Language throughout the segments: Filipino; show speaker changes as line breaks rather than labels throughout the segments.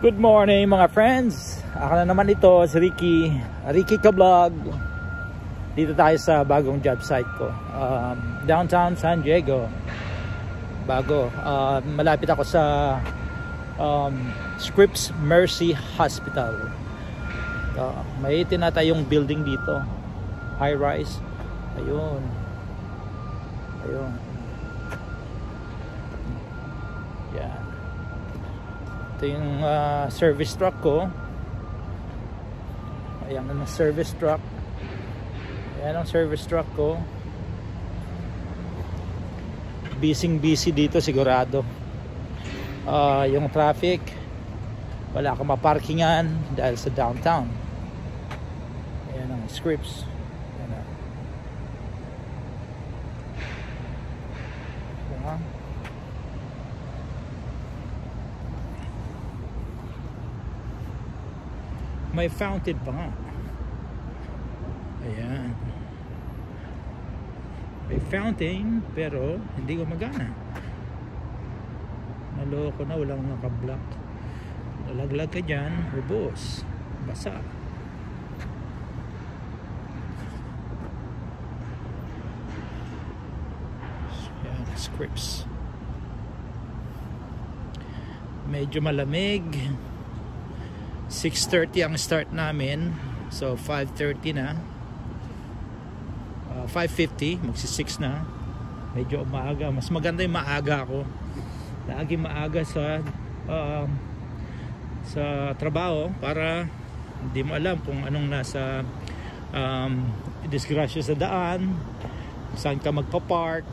Good morning mga friends. Ako na naman ito, si Ricky Ka-Vlog. Dito tayo sa bagong job site ko, downtown San Diego. Malapit ako sa Scripps Mercy Hospital. May tinatayong building dito, high rise. Ayun. Yan. Ito yung service truck ko. Ayan ang service truck. Ayan ang service truck ko. Busy dito sigurado. Yung traffic, wala kang maparkingan dahil sa downtown. Ayan ang Scripps. Ayan. May fountain pa nga. Ayan. May fountain pero hindi gumagana. Naloko na, walang naka-block. Nalaglag ka dyan, ubos, basa. Ayan, Scripps. Medyo malamig. 6:30 ang start namin, so 5:30 na, 5:50 magsi-6 na. Medyo maaga, mas maganda yung maaga ako. Lagi maaga sa trabaho para hindi mo alam kung anong nasa disgrasya sa daan, saan ka magpa-park,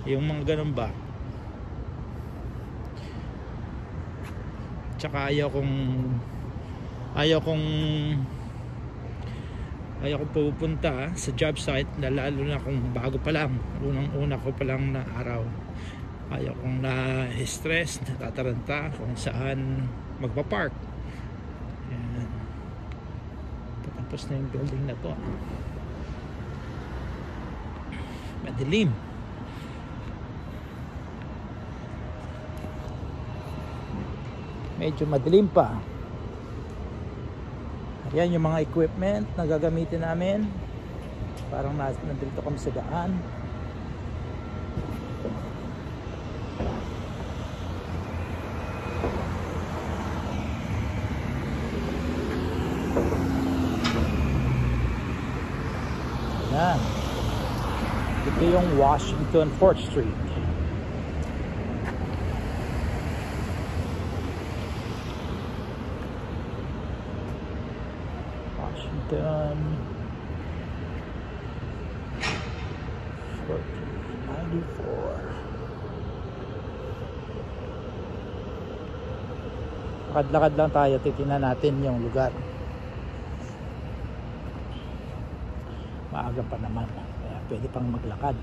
yung mga ganun ba. Tsaka ayaw kong pupunta sa job site na lalo na kung bago pa lang, unang-una ko pa lang na araw. Ayaw kong na-stress, natataranta kung saan magpa-park. Ayan. Patapos na yung building na to. Madilim. Medyo madilim pa. Yan yung mga equipment na gagamitin namin. Parang nandito kami sa daan. Yan. Ito yung Washington 4th Street. Washington 1494. Lakad-lakad lang tayo, titingnan natin yung lugar. Maaga pa naman, kaya pwede pang maglakad.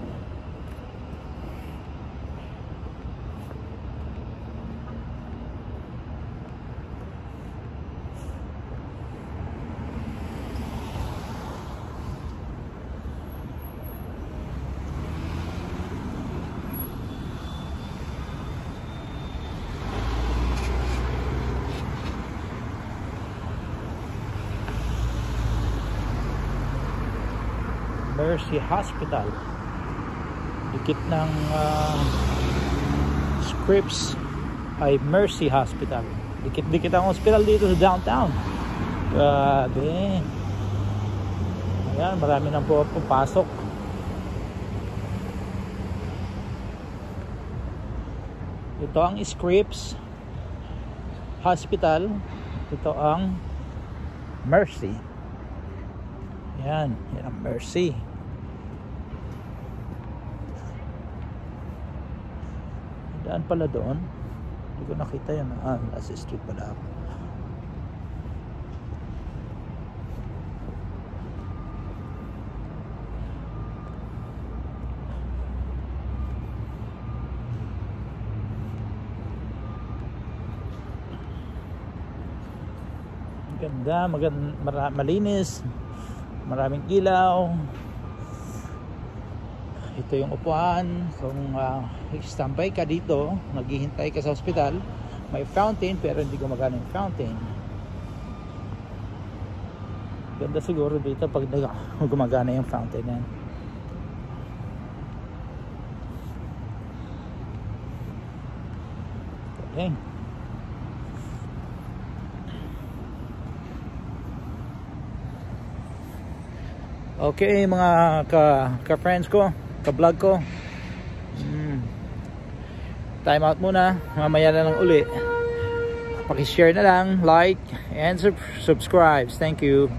Mercy Hospital, dikit ng Scripps ay Mercy Hospital. Dikit ang hospital dito sa downtown. Grabe. Ayan, marami nang pupasok. Ito ang Scripps Hospital. Ito ang Mercy. Yan ang Mercy. Daan pala doon. Hindi ko nakita yan. Nasa street pala ako. Ganda, malinis, maraming ilaw. Ito yung upuan kung standby ka dito, naghihintay ka sa ospital, may fountain pero hindi gumagana yung fountain. Ganda siguro dito pag gumagana yung fountain yan. Okay. Okay mga ka-friends ko, ka-vlog ko. Time out muna. Mamaya na lang uli. Paki-share na lang, like and subscribe. Thank you.